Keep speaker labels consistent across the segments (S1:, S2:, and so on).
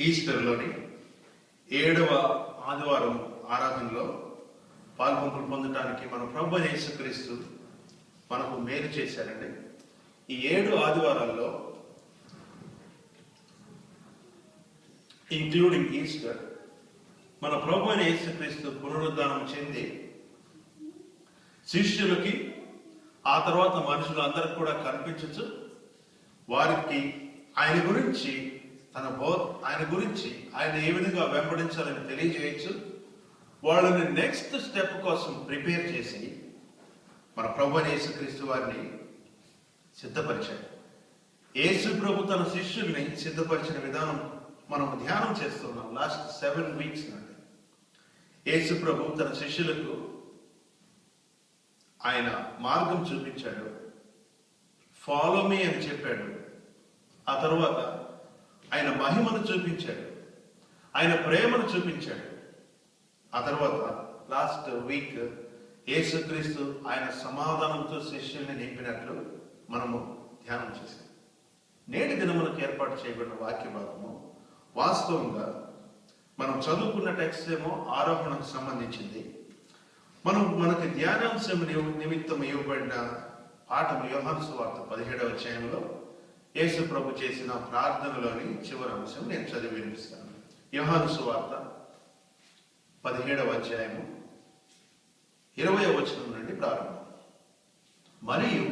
S1: ఈస్టర్లోని 7వ ఆదివారం ఆరాధనలో పాల్పంపులు పొందడానికి మన ప్రభు యేసుక్రీస్తు మనకు మేలు చేశారండి. ఈ 7 ఆదివారాల్లో ఇంక్లూడింగ్ ఈస్టర్ మన ప్రభు అయిన యేసుక్రీస్తు పునరుద్ధానం చెంది శిష్యులకి ఆ తర్వాత మనుషులందరికీ కూడా కనిపించచ్చు, వారికి ఆయన గురించి ఆయన ఏ విధంగా వెంబడించాలని తెలియజేయచ్చు, వాళ్ళని నెక్స్ట్ స్టెప్ కోసం ప్రిపేర్ చేసి మన ప్రభు అయిన యేసుక్రీస్తు వారిని సిద్ధపరిచాడు. యేసు ప్రభు తన శిష్యుల్ని సిద్ధపరిచిన విధానం మనం ధ్యానం చేస్తున్నాం లాస్ట్ 7 weeks నుండి. యేసు ప్రభు తన శిష్యులకు ఆయన మార్గం చూపించాడు, ఫాలో మీ అని చెప్పాడు. ఆ తర్వాత ఆయన మహిమను చూపించాడు, ఆయన ప్రేమను చూపించాడు. ఆ తర్వాత లాస్ట్ వీక్ యేసుక్రీస్తు ఆయన సమాధానంతో శిష్యుల్ని నింపినట్లు మనము ధ్యానం చేశాం. నేటి దినములకు ఏర్పాటు చేయబడిన వాక్య భాగము వాస్తవంగా మనం చదువుకున్న టెక్స్ట్ ఏమో ఆరోహణకు సంబంధించింది. మనకి ధ్యానాంశం నిమిత్తం ఇవ్వబడిన పాఠం యోహాను సువార్త 17వ అధ్యాయంలో యేసు ప్రభు చేసిన ప్రార్థనలోని చివరి అంశం నేను చదివి వినిపిస్తాను. యోహాను సువార్త 17వ అధ్యాయము 20వ వచనం నుండి ప్రారంభం. మరియు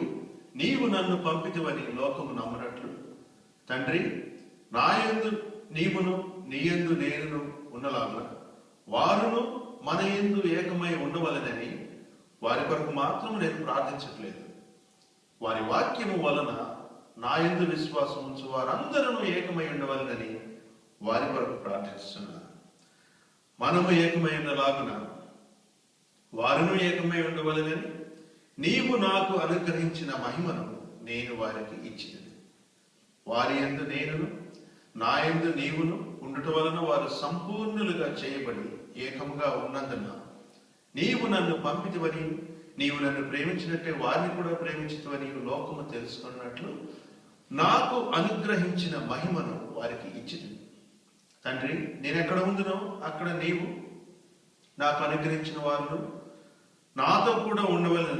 S1: నీవు నన్ను పంపితివని లోకము నమ్మునట్లు తండ్రి, నా యందు నీవును నీ యందు నేనును ఉన్నలాగున వారును మన యందు ఏకమై ఉండవలెనని వారి కొరకు మాత్రం నేను ప్రార్థించట్లేదు. వారి వాక్యము వలన నా యందు విశ్వాసం ఉంచు వారందరూ ఏకమై ఉండవలెనని వారి కొరకు ప్రార్థిస్తున్నాను. మనము ఏకమై ఉండలాగున వారును ఏకమై ఉండవలెనని నీవు నాకు అనుగ్రహించిన మహిమను నేను వారికి ఇచ్చినది. వారి యందు నేనును నా యందు నీవును ఉండటం వలన వారు సంపూర్ణులుగా చేయబడి ఏకముగా ఉన్నందున నీవు నన్ను పంపితివని నీవు నన్ను ప్రేమించినట్టే వారిని కూడా ప్రేమించుతవని లోకము తెలుసుకున్నట్లు నాకు అనుగ్రహించిన మహిమను వారికి ఇచ్చినది. తండ్రి, నేను ఎక్కడ ఉందునో అక్కడ నాకు అనుగ్రహించిన వారు నాతో కూడా ఉండవలన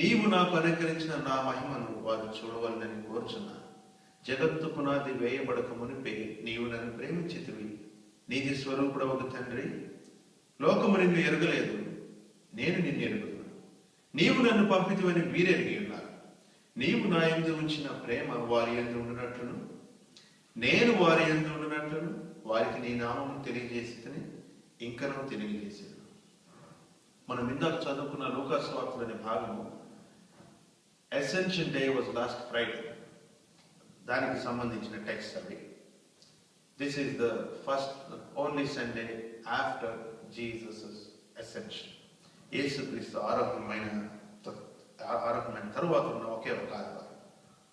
S1: నీవు నాకు అనుగ్రహించిన నా మహిమను వారు చూడవలనని కోరుచున్నాను. జగత్తు పునాది వేయబడక మునిపే నీవు నన్ను ప్రేమించితివి. నీతి స్వరూపుడవగు తండ్రి, లోకము నిన్ను ఎరగలేదు, నేను నిన్ను ఎరుగుతున్నాను. నీవు నన్ను పంపితివని వీరెరిగి ఉన్నారు. నీవు నా యందు ఉంచిన ప్రేమ వారి యందు ఉండినట్లును నేను వారి యందు ఉండినట్లును వారికి నీ నామమును తెలియజేసి ఇంకనూ తెలియజేసాను. మనం ఇందాక చదువుకున్న లూకా సువార్తలోని భాగము ascension day was last Friday, దానికి సంబంధించిన టెక్స్ట్ అవి. This is the only Sunday after Jesus ascension. యేసుక్రీస్తు ఆరోహణమైన తరువాత ఉన్న ఒకే ఒక ఆదివారం,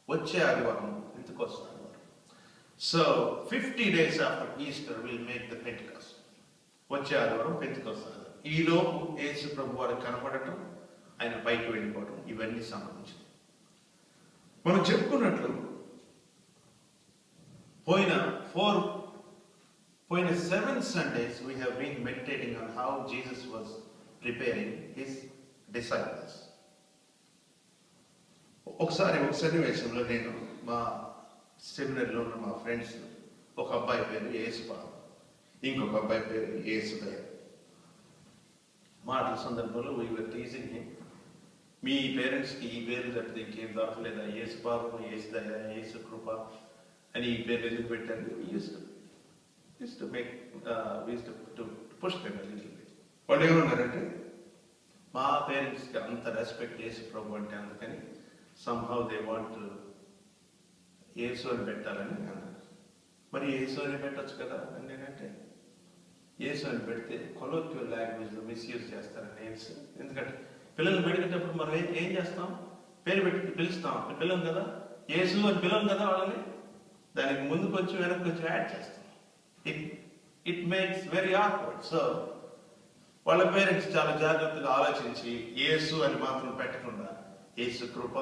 S1: వచ్చే ఆదివారం పెంతెకోస్తు ఆదివారం. So 50 days after Easter we'll make the Pentecost. వచ్చే ఆదివారం పెంతెకోస్తు ఆదివారం. ఈ లోపు యేసు ప్రభు వారికి కనపడటం, ఆయన పైకి వెళ్ళిపోవడం, ఇవన్నీ సంబంధించి మనం చెప్పుకున్నట్లు పోయిన 7 Sundays we have been meditating on how Jesus was preparing his disciples. ఒక సన్నివేశంలో నేను మా సెమినరీలో ఉన్న మా ఫ్రెండ్స్, ఒక అబ్బాయి పేరు యేసుపాదు, ఇంకొక అబ్బాయి పేరు యేసుదయ. మాటల సందర్భంలో we were teasing him. మీ పేరెంట్స్కి ఈ పేరు తప్పితే ఇంకేం దొరకలేదా? యేసుపాదు, యేసుదయ, యేసు కృప అని ఈ పేరు ఎందుకు పెట్టారు? Push them a little bit. వాళ్ళు ఏమన్నారంటే, మా పేరెంట్స్కి అంత రెస్పెక్ట్ యేసు ప్రభు అంటే అందుకని somehow they want to యేసు అని పెట్టాలని అన్నారు. మరి యేసు అని పెట్టచ్చు కదా అని నేనంటే, యేసు అని పెడితే కొలోక్యువల్ లాంగ్వేజ్లో మిస్యూజ్ చేస్తారని యేసు. ఎందుకంటే పిల్లల్ని పెడిగేటప్పుడు మనం ఏం చేస్తాం? పేరు పెట్టి పిలుస్తాం, పిల్లం కదా, యేసు అని పిల్లం కదా వాళ్ళని. దానికి ముందు కొంచెం వెనక్కి కొంచెం యాడ్ చేస్తాం. It makes very awkward. So వాళ్ళ పేరెంట్స్ చాలా జాగ్రత్తగా ఆలోచించి యేసు అని మాత్రం పెట్టకుండా యేసు కృప,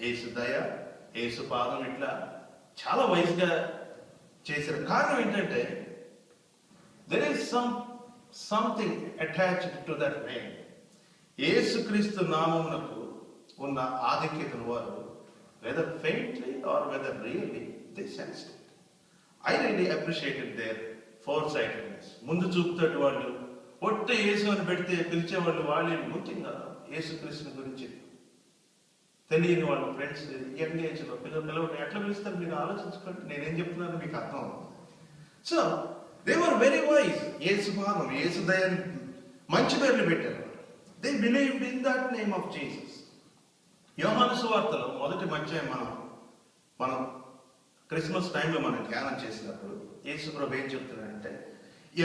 S1: యేసు దయ, యేసు పాదం, ఇట్లా చాలా వైజ్గా చేశారు. కారణం ఏంటంటే there is something attached to that name. యేసుక్రీస్తు నామమునకు ఉన్న ఆధిక్యతను వారు whether faintly or whether really they sensed it. I really appreciated their foresightedness. ముందు చూపుతాడు వాళ్ళు ఒట్ట యేసు అని పెడితే పిలిచేవాళ్ళు వాళ్ళే ముఖ్యంగా యేసుక్రీస్తుని గురించి తెలియని వాళ్ళ ఫ్రెండ్స్ యంగ్ ఏజ్లో పిల్లలు ఎట్లా పిలుస్తారు మీరు ఆలోచించుకోండి. నేనేం చెప్తున్నాను మీకు అర్థం అవుతుంది. So they were very wise. Yesu భావం యేసు దయని మంచి పేర్లు పెట్టారు. They believed in that name of Jesus. యోహాను సువార్తలో మొదటి అధ్యాయం మనం క్రిస్మస్ టైంలో మనం ధ్యానం చేసినప్పుడు యేసు ప్రభు ఏం చెప్తున్నాడంటే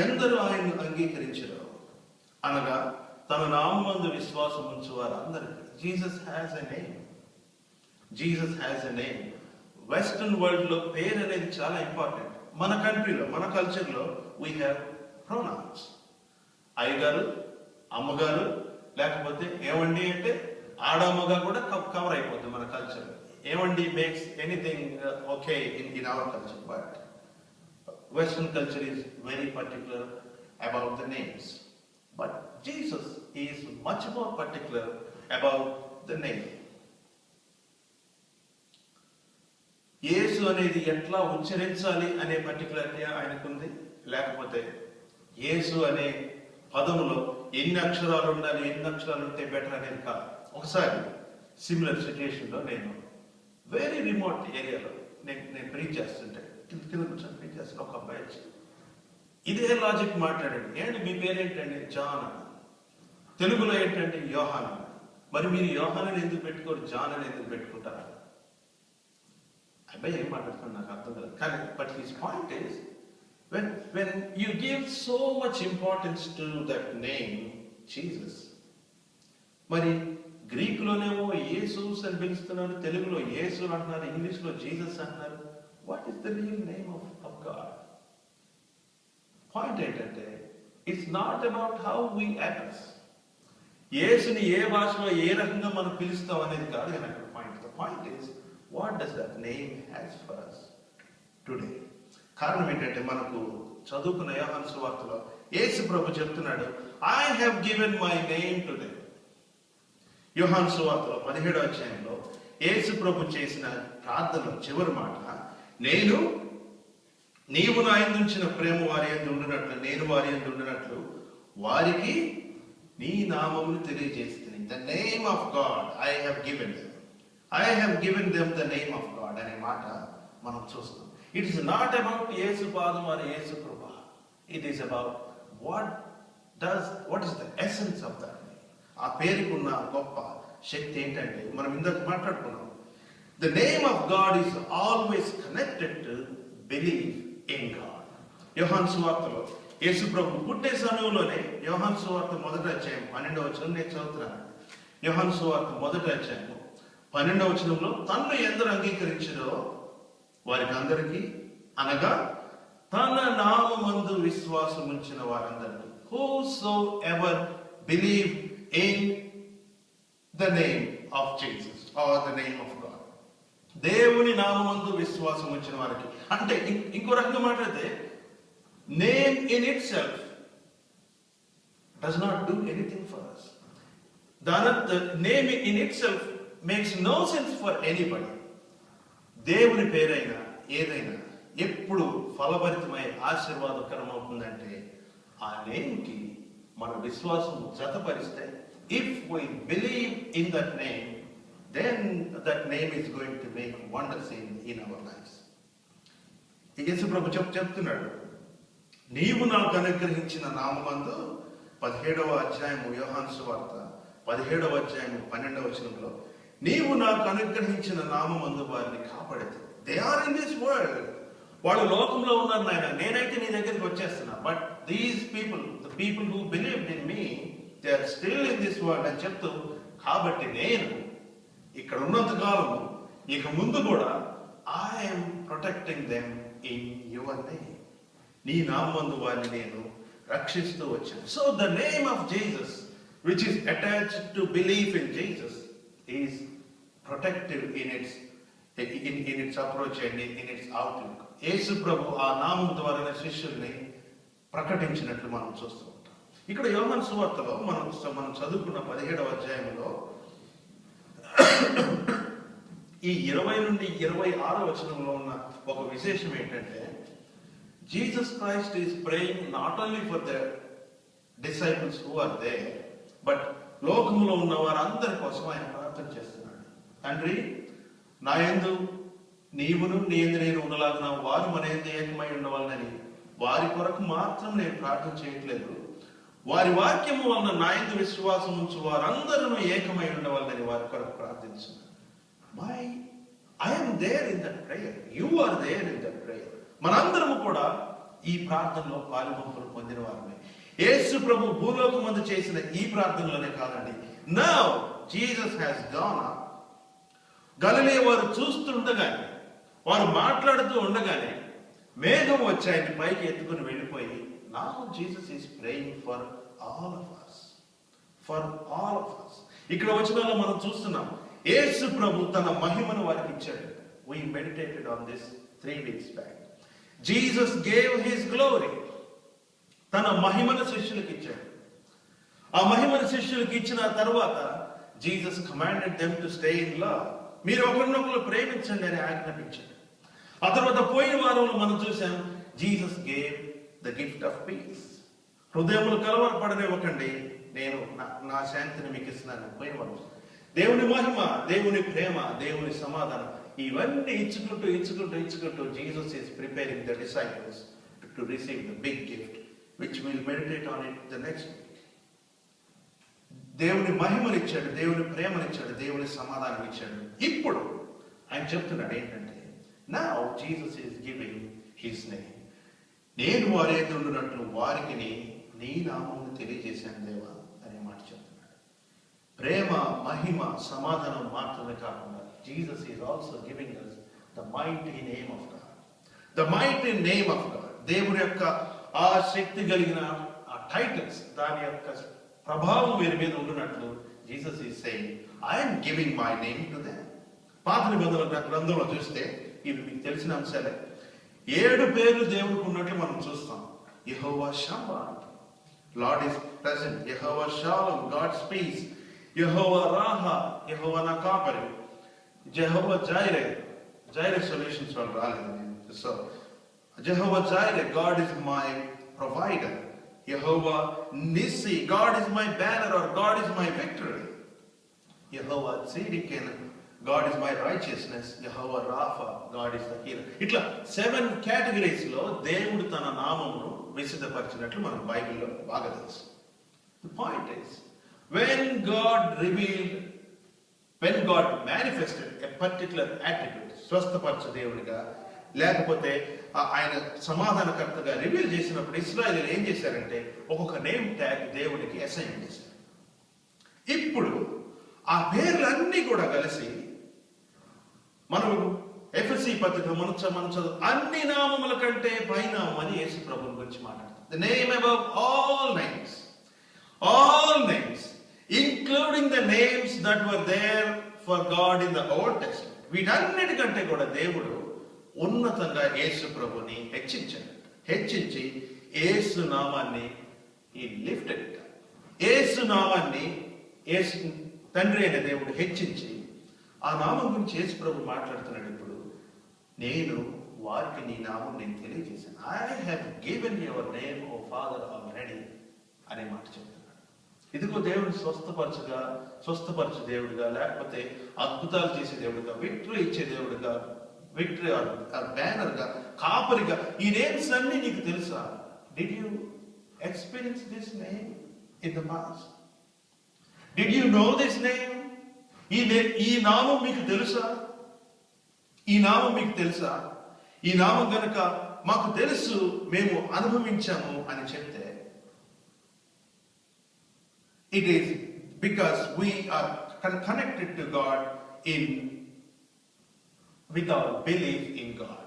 S1: ఎందరూ ఆయన్ను అంగీకరించారో అనగా తన నామమందు విశ్వాసం ఉంచు వారందరికీ Jesus has a name. Jesus has a name. Western world లో పేరు అనేది చాలా ఇంపార్టెంట్. మన కంట్రీలో మన కల్చర్లో వీ హ్యావ్ ప్రొనౌన్స్. అయ్యగారు, అమ్మగారు, లేకపోతే ఏమండి అంటే ఆడమ్మగా కూడా కవర్ అయిపోతుంది మన కల్చర్. ఏమండి makes anything okay in our culture. But western culture is very particular about the names. But Jesus is much more particular about the name. యేసు అనేది ఎట్లా ఉచ్చరించాలి అనే పర్టికులారిటీ ఆయనకుంది. లేకపోతే యేసు అనే పదములో ఎన్ని అక్షరాలు ఉండాలి, ఎన్ని అక్షరాలు ఉంటే బెటర్ అనేది కాదు. ఒకసారి సిమిలర్ సిచ్యుయేషన్లో నేను వెరీ రిమోట్ ఏరియాలో నేను ప్రీచ్ చేస్తుంటే కింద కూర్చొని ప్రీచ్ చేస్తాను. ఒక అబ్బాయి వచ్చి ఇదే లాజిక్ మాట్లాడండి. ఏంటి మీ పేరేంటండి? జాన్ అని. తెలుగులో ఏంటంటే యోహాన్ అని. మరి మీరు యోహాన్ అని ఎందుకు పెట్టుకోరు, జాన్ అని ఎందుకు పెట్టుకుంటారా? అబ్బాయి ఏం మాట్లాడుతున్నా నాకు అర్థం కాదు. కానీ but his point is when you give so much importance to that name Jesus, మరి గ్రీకులోనేమో యేసూస్ అని పిలుస్తున్నారు, తెలుగులో యేసు అంటున్నారు, ఇంగ్లీష్లో జీసస్ అంటున్నారు. What is the real name of God? Point ఏంటంటే it's not about how we address. యేసుని ఏ భాషలో ఏ రకంగా మనం పిలుస్తాం అనేది కాదు కానీ అక్కడ point. The point is what does that name has for us today. కారణం ఏంటంటే మనకు చదువుకున్న యోహాను సువార్తలో యేసు ప్రభు చెప్తున్నాడు, I have given my name today. యోహాను సువార్తలో 17వ అధ్యాయంలో యేసు ప్రభు చేసిన ప్రార్థనలో చివరి మాట, నీవు నా యందు ఉంచిన ప్రేమ వారి యందు ఉండినట్లు నేను వారి యందు ఉండినట్లు వారికి నీ నామమును తెలియజేస్తుంది. The name of God I have given them the name of God అనే మాట మనం చూస్తాం. It is not about Yesu పాదం ఆర్ యేసు కృప. It is about what is the essence of that. ఆ పేరుకున్న గొప్ప శక్తి ఏంటంటే మనం ఇందాక మాట్లాడుకున్నాం. The name of God is always connected to believe in God. Yohanu సువార్తలో యేసు ప్రభు పుట్టే సమయంలోనే యోహాను సువార్త 1వ అధ్యాయం 12వ వచనం నేను చదువుతున్నాను. యోహాను సువార్త 1వ అధ్యాయం 12వ వచనంలో తన్ను ఎందరు అంగీకరించారో వారికి అందరికీ అనగా తన నామమందు విశ్వాసం ఉంచిన వారందరికీ, whosoever believe in the name of Jesus or the name of God. దేవుని నామమందు విశ్వాసం ఉంచిన వారికి అంటే ఇంకో రకంగా మాట్లాడితే name in it self does not do anything for us. the name in itself makes no sense for anybody. దేవుని పేరైనా ఏదైనా ఎప్పుడు ఫలభరితమై ఆశీర్వాదకరం అవుతుందంటే ఆ నేమ్కి మన విశ్వాసం జతపరిస్తే, if we believe in that name, then that name is going to make wonders in our lives. యేసు ప్రభు చెప్తున్నాడు, నీవు నాకు అనుగ్రహించిన నామమందు 17వ అధ్యాయము యోహాను సువార్త 17వ అధ్యాయము 12వ వచనంలో నీవు నాకు అనుగ్రహించిన నామమందు వారిని కాపాడేది. They are in this world. వాళ్ళు లోకంలో ఉన్నారు నాయన, నేనైతే నీ దగ్గరికి వచ్చేస్తున్నా. But these people, the people who believed in me, they are still in this world అని చెప్తూ, కాబట్టి నేను ఇక్కడ ఉన్నంత కాలము ఇక ముందు కూడా I'm protecting them in your name. నీ నామందు వారిని నేను రక్షిస్తూ వచ్చాను. So the name of Jesus which is attached to belief in Jesus is protective in its approach and in its outlook. యేసు ప్రభు ఆ నామం ద్వారా శిష్యుల్ని ప్రకటించినట్లు మనం చూస్తూ ఉంటాం. ఇక్కడ యోహాను సువార్తలో మనం చదువుకున్న 17వ అధ్యాయంలో ఈ 20 నుండి 26 వచనంలో ఉన్న ఒక విశేషం ఏంటంటే, Jesus Christ is praying not only for the disciples who are there, but లోకంలో ఉన్న వారందరి కోసం ఆయన ప్రార్థన చేస్తున్నాడు. తండ్రి, నా యందు నీవును నీ యందు నేను ఉండలాగున వారు మన యందు ఏకమై ఉండవాలని వారి కొరకు మాత్రం నేను ప్రార్థన చేయట్లేదు, వారి వాక్యము వలన నా యందు విశ్వాసం ఉంచు వారందరూ ఏకమై ఉండవాలని వారి కొరకు ప్రార్థించున్నాను. Why? I am there in that prayer. You are there in that prayer. మనందరము కూడా ఈ ప్రార్థనలో పాలుపంపులు పొందిన వారమే. యేసు ప్రభు భూలోకమందు చేసిన ఈ ప్రార్థనలోనే కాదండి. Now Jesus has gone up. గలిలయ వారు చూస్తుండగానే, వారు మాట్లాడుతూ ఉండగానే మేఘం వచ్చి ఆయన పైకి ఎత్తుకుని వెళ్ళిపోయి, now Jesus is praying for all of us. For all of us. ఇక్కడ వచనాల్లో మనం చూస్తున్నాం, యేసు ప్రభు తన మహిమను వారికి ఇచ్చాడు. We meditated on this 3 weeks back. Jesus gave his glory. తన మహిమను శిష్యులకు ఇచ్చాడు. ఆ మహిమను శిష్యులకు ఇచ్చిన తర్వాత Jesus commanded them to stay in love. మీరు ఒకరినొకరు ప్రేమించండి అని ఆజ్ఞాపించాడు. ఆ తర్వాత పోయిన వారంలో మనం చూసాం, Jesus gave the gift of peace. హృదయములు కలవరపడనివ్వకండి, నేను నా శాంతిని మీకు ఇస్తున్నాను. పోయిన వారం దేవుని మహిమ, దేవుని ప్రేమ, దేవుని సమాధానం ఇవన్నీ ఇచ్చుకుంటూ Jesus is preparing the disciples to receive the big gift which will meditate on it the next week. దేవుని మహిమనిచ్చాడు, దేవుని ప్రేమనిచ్చాడు, దేవుని సమాధానం ఇచ్చాడు. ఇప్పుడు ఆయన చెప్తున్నాడు ఏంటంటే, now Jesus is giving his name. నేను వారేందున్నట్లు వారికి నీ నామమును తెలియజేశాను దేవా అనే మాట చెప్తున్నాడు. ప్రేమ, మహిమ, సమాధానం మాత్రమే కాకుండా Jesus is also giving us the mighty name of God. The mighty name of God. దేవుని యొక్క ఆ శక్తి కలిగిన ఆ టైటిల్స్, దాని యొక్క ప్రభావం వీరి మీద ఉంటున్నట్లు Jesus is saying, I am giving my name to them. పాత నిబంధన గ్రంథంలో చూస్తే ఇవి మీకు తెలిసిన అంశాలే. 7 పేర్లు దేవుడికి ఉన్నట్లు మనం చూస్తాం. Jehovah Shammah, Lord is present. Jehovah Shalom, God's peace. Jehovah Raah, Jehovah నా కాపరి. జెహోవా జైరే, జైరే సొల్యూషన్స్ వాళ్ళు రాలేదు. So Jehovah Jireh, God is my provider. Jehovah Nissi, God is my banner or God is my victory. Jehovah Tsidkenu, God is my righteousness. Jehovah Rapha, God is the healer. ఇట్లా 7 categories లో దేవుడు తన నామమును విశదపరిచినట్లు మనకు బైబిల్లో బాగా తెలుసు. The point is, when God manifested a particular attitude, స్వస్థపరచు దేవుడిగా లేకపోతే ఆయన సమాధానకర్తగా రివీల్ చేసినప్పుడు ఇశ్రాయేలీయులు ఏం చేశారంటే ఒక్కొక్క నేమ్ ట్యాగ్ దేవుడికి అసైన్ చేశారు. ఇప్పుడు ఆ పేర్లన్నీ కూడా కలిసి మనం ఎఫెసీ పత్రికలో మనం చదువు, అన్ని నామముల కంటే పైనామం అని యేసు ప్రభువు గురించి మాట్లాడుతాం. The name above all names. All names, including the names that were there for God in the Old Testament. వీటన్నిటికంటే కూడా దేవుడు ఉన్నతంగా యేసు ప్రభుని హెచ్చించి యేసు నామాన్ని he lifted it. యేసు నామాన్ని యేసు తండ్రి అయిన దేవుడు హెచ్చించి ఆ నామం గురించి యేసు ప్రభు మాట్లాడుతున్నాడు. ఇప్పుడు నేను వారికి నీ నామం నేను తెలియజేశాను. I have given your name, O Father, already అనే మాట చెప్తున్నాడు. ఇదిగో దేవుడు స్వస్థపరచు దేవుడిగా, లేకపోతే అద్భుతాలు చేసే దేవుడిగా, విక్టరీ ఇచ్చే దేవుడిగా, విక్టరీ ఆర్ బ్యానర్ గా, కాపరిగా, ఈ నేమ్స్ అన్ని నీకు తెలుసా? Did you experience this name in the past? Did you know this name? ఈ నామం మీకు తెలుసా? ఈ నామం మీకు తెలుసా? ఈ నామం గనక మాకు తెలుసు, మేము అనుభవించాము అని చెప్తే, it is because we are connected to God with our belief in God.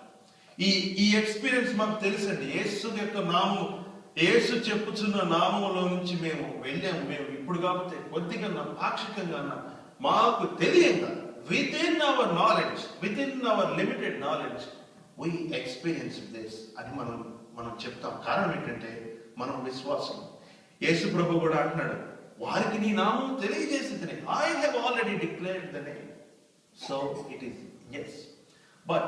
S1: ఈ ఎక్స్పీరియన్స్ మాకు తెలుసండి. యేసు యొక్క నామం, యేసు చెప్పుచున్న నామంలో నుంచి మేము వెళ్ళాము. మేము ఇప్పుడు కాకపోతే కొద్దిగా పాక్షికంగా మాకు తెలియక, within our knowledge, within our limited knowledge, we experience this అని మనం చెప్తాం. కారణం ఏంటంటే మనం విశ్వాసం. యేసు ప్రభు కూడా అంటున్నాడు, వారికి నీ నామం తెలియజేసింది. I have already declared the name. So it is yes. But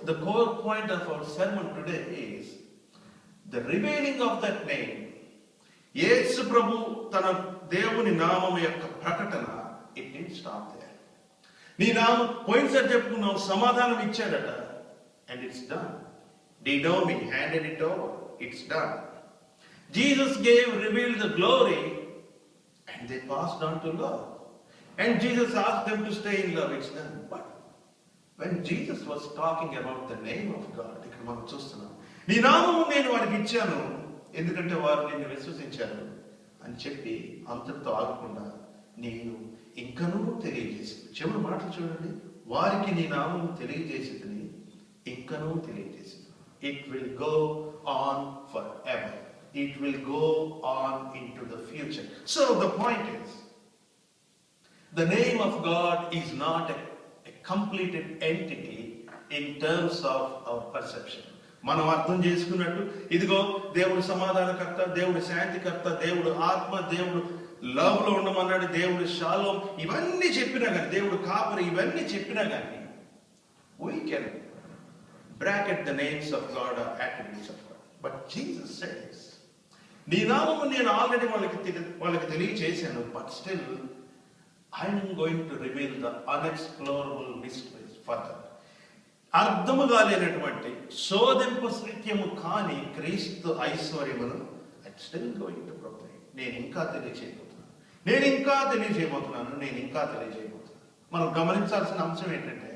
S1: the core point of our sermon today is the revealing of that name. యేసు ప్రభు తన దేవుని నామం యొక్క ప్రకటన, it didn't stop there. నీ నామం పోయినసారి చెప్పుకున్నావు, సమాధానం ఇచ్చాడట, and it's done. They know me, handed it over, it's done. Jesus revealed the glory, and they passed on to love. And Jesus asked them to stay in love, it's done. But when Jesus was talking about the name of God, ఇక్కడ మనం చూస్తున్నాం, నీ నామము నేను వారికి ఇచ్చాను ఎందుకంటే వారు నిన్ను విశ్వసించారు అని చెప్పి అంతటితో ఆగకుండా నేను ఇంకనూ తెలియజేసి, చివరి మాటలు చూడండి, వారికి నీ నామము తెలియజేసింది, ఇంకనూ తెలియజేసింది. It will go on forever. It will go on into the future. So the point is, the name of God is not a completed entity in terms of our perception. మనం అర్థం చేసుకున్నట్టు, ఇదిగో దేవుడు సమాధానకర్త, దేవుడు శాంతికర్త, దేవుడు ఆత్మ, దేవుడు లవ్ లో ఉండమన్నాడు, దేవుడు షాలోమ్, ఇవన్నీ చెప్పినా కానీ, దేవుడు కాపరి, ఇవన్నీ చెప్పినా కానీ, we can bracket the names of God or attributes of God. But Jesus says, నీ నామము నేను ఆల్రెడీ వాళ్ళకి తెలియచేశాను, but still I'm going to reveal the unexplorable mysteries further. అర్థము కాలేనటువంటి, శోధింపు సత్యము కాని క్రీస్తు ఐశ్వర్యమును I'm still going to proclaim. నేను ఇంకా తెలియజేయబోతున్నాను. మనం గమనించాల్సిన అంశం ఏంటంటే,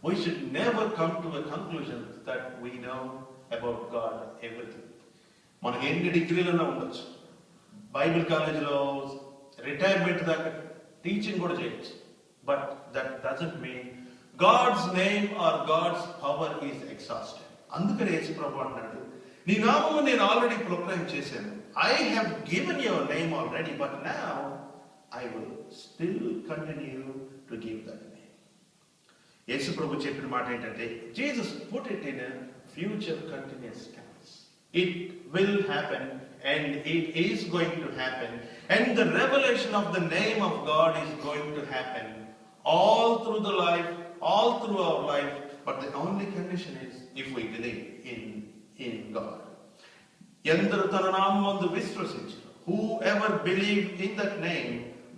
S1: we should never come to a conclusion that we know about God everything. మనకు ఎన్ని డిగ్రీలన్నా ఉండొచ్చు, బైబిల్ కాలేజీలో రిటైర్మెంట్ దాకా టీచింగ్ కూడా చేయొచ్చు, but that doesn't mean God's name or God's power is exhausted. అందుకని యేసు ప్రభు అన్నాడు, నీ నామము నేను ఆల్రెడీ ప్రొక్లైమ్ చేశాను. I have given your name already, but now I will still continue to give that name. Yesu ప్రభు చెప్పిన మాట ఏంటంటే, Jesus put it in future continuous tense. It will happen and it is going to happen, and the revelation of the name of God is going to happen all through our life, but the only condition is if we believe in God. Endaru tana namamandu viswasincharu, whoever believe in that name,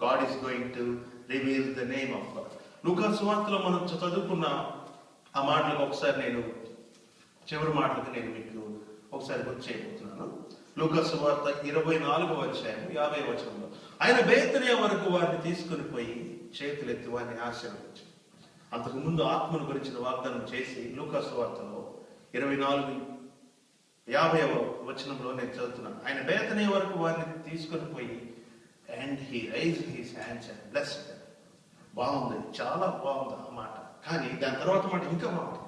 S1: God is going to reveal the name of God. లూకా సువార్తలో మనం చదువుకున్న ఆ మాటలకు ఒకసారి నేను చివరి మాటలకు నేను మీకు ఒకసారి గుర్తు చేయబోతున్నాను. లూకా సువార్త 24వ అధ్యాయం 50వ వచనంలో, ఆయన బేతనియ వరకు వారిని తీసుకుని పోయి చేతులెత్తి వారిని ఆశీర్వదించారు. అంతకు ముందు ఆత్మను గురించిన వాగ్దానం చేసి లూకా సువార్తలో 24:50వ వచనంలో నేను చదువుతున్నాను. ఆయన బేతనియ వరకు వారిని తీసుకుని పోయి and he raised his hands and blessed them. బాగుంది, చాలా బాగుంది ఆ మాట. కానీ దాని తర్వాత మాట ఇంకా బాగుంది.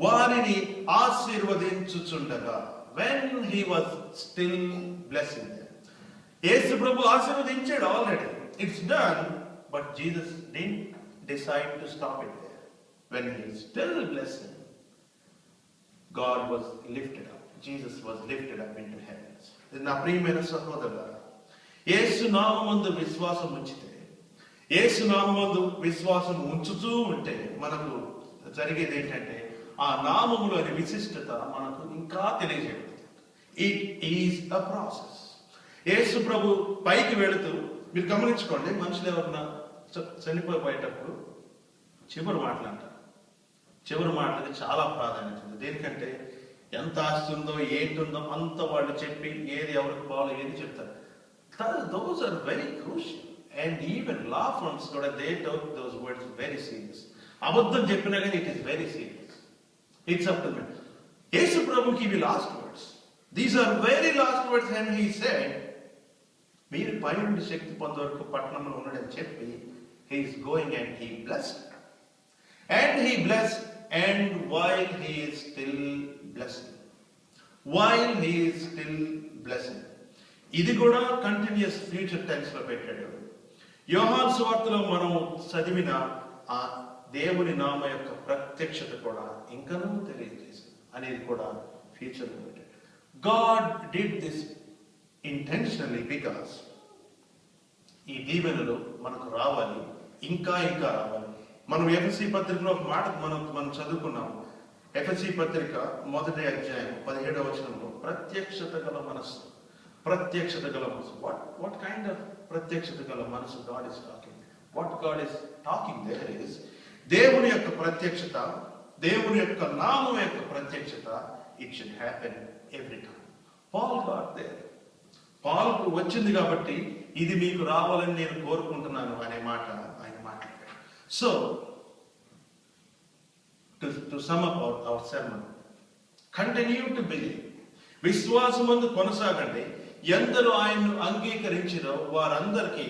S1: వారిని ఆశీర్వదించుచుండగా, when he was still blessing them. యేసు ప్రభు ఆశీర్వదించాడు already, it's done, but Jesus didn't decide to stop it there. When he is still blessing, God was lifted up. Jesus was lifted up into heavens. నా ప్రియమైన సహోదరులారా, యేసు నామమందు విశ్వాసం ఉంచితే, యేసు నామమందు విశ్వాసం ఉంచుతూ ఉంటే మనకు జరిగేది ఏంటంటే, ఆ నామములోని విశిష్టత మనకు ఇంకా తెలియజేయబడుతుంది. It is a process. Yesu ప్రభు పైకి వెళుతూ, మీరు గమనించుకోండి, మనుషులు ఎవరన్నా చనిపోయేటప్పుడు చివరి మాటలు అంటారు. చివరి మాటలకి చాలా ప్రాధాన్యత ఉంది. దేనికంటే, ఎంత ఆస్తి ఉందో ఏంటుందో అంత వాళ్ళు చెప్పి ఏది ఎవరికి బాలో ఏది చెప్తారు. Those are very crucial. And even law firms కూడా they took those words very serious. అబద్ధం చెప్పినా కానీ it is very serious. It's up to me. యేసు ప్రభుకి ఇవి last words. These are very last words, and he said, మీరు పై నుండి శక్తి పొందే వరకు పట్టణంలో ఉన్నాడని చెప్పి, he is going and he blessed. And he blessed, and while he is still blessing. While he is still blessing. ఇది కూడా కంటిన్యూస్ ఫ్యూచర్ టెన్స్ లో పెట్టాడు. యోహాను సువార్తలో మనం చదివిన దేవుని నామ యొక్క ప్రత్యక్షత కూడా ఇంకనూ తెలియజేసింది అనేది కూడా future oriented. God did this intentionally because ఈ దీవెనలు మనకు రావాలి, ఇంకా ఇంకా రావాలి. మనం ఎఫెసీ పత్రికలో ఒక మాట మనం చదువుకున్నాము. ఎఫెసీ పత్రిక 1వ అధ్యాయం 17వ వచనంలో ప్రత్యక్షత గల మనసు, ప్రత్యక్షత గల మనసు. వాట్ కైండ్ ఆఫ్ ప్రత్యక్షత గల మనసు God is talking? What God is talking there is దేవుని యొక్క ప్రత్యక్షత, దేవుని యొక్క నామం యొక్క ప్రత్యక్షత. It should happen every time. Paul got there. పాల్కు వచ్చింది కాబట్టి ఇది మీకు రావాలని నేను కోరుకుంటున్నాను అనే మాట ఆయన మాట్లాడారు. So to sum up our sermon, continue to believe. విశ్వాసమందు కొనసాగండి. ఎందరూ ఆయన్ను అంగీకరించినో వారందరికీ,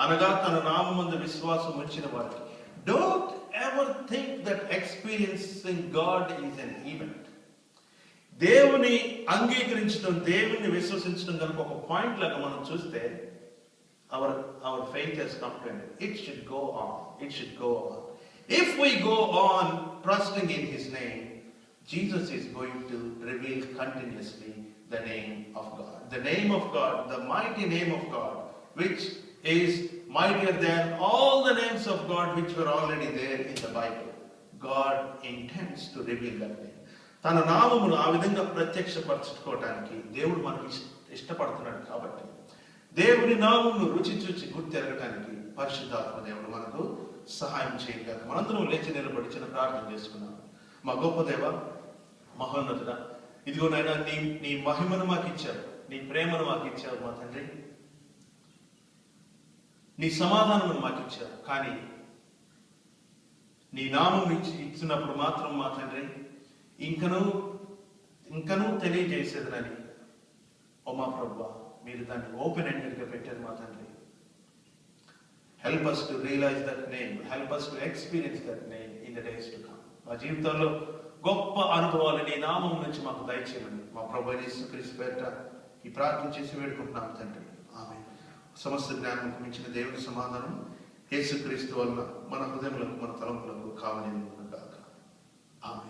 S1: అనగా తన నామమందు విశ్వాసం ఉంచిన వారికి. Don't ever think that experiencing God is an event. దేవుని అంగీకరించడం, దేవుని విశ్వసించడం కనుక ఒక పాయింట్ లాగా మనం చూస్తే our faith has come to an end. It should go on. It should go on. If we go on trusting in His name, Jesus is going to reveal continuously the name of God. The name of God, the mighty name of God, which is mightier than all the names of God which were already there in the Bible. God intends to reveal that name. తన నామమును ఆ విధంగా ప్రత్యక్షపరచుకోవటానికి దేవుడు మనకు ఇష్టపడుతున్నాడు. కాబట్టి దేవుని నామమును రుచి చూచి గుర్తెరగటానికి పరిశుద్ధాత్మ దేవుడు మనకు సహాయం చేయగలరు. మనందరం లేచి నిలబడి చిన్న ప్రార్థన చేసుకున్నాం. మా గొప్ప దేవ, మహోన్నతుడా, ఇదిగో నాయనా, నీ మహిమను మాకు ఇచ్చావు, నీ ప్రేమను మాకు ఇచ్చావు మా తండ్రి, నీ సమాధానమును మాకు ఇచ్చావు. కానీ నీ నామం ఇచ్చినప్పుడు మాత్రం మా తండ్రి ఇంకనూ తెలియజేసేదనని ఓ మా ప్రభువా, మీరు దాన్ని ఓపెన్ ఎండెడ్గా పెట్టారు మా తండ్రి. Help us to realize that name, help us to experience that name in the days to come. మా జీవితంలో గొప్ప అనుభవాలు నీ నామం నుంచి మాకు దయచేయమని మా ప్రభువైన యేసుక్రీస్తు పేరిట ఈ ప్రార్థన చేసి వేడుకుంటున్నాం తండ్రి. ఆమేన్. సమస్త జ్ఞానంకు మించిన దేవుని సమాధానం యేసుక్రీస్తు వలన మన హృదయములకు, మన తలంపులకు కావాలని గాక. ఆమేన్.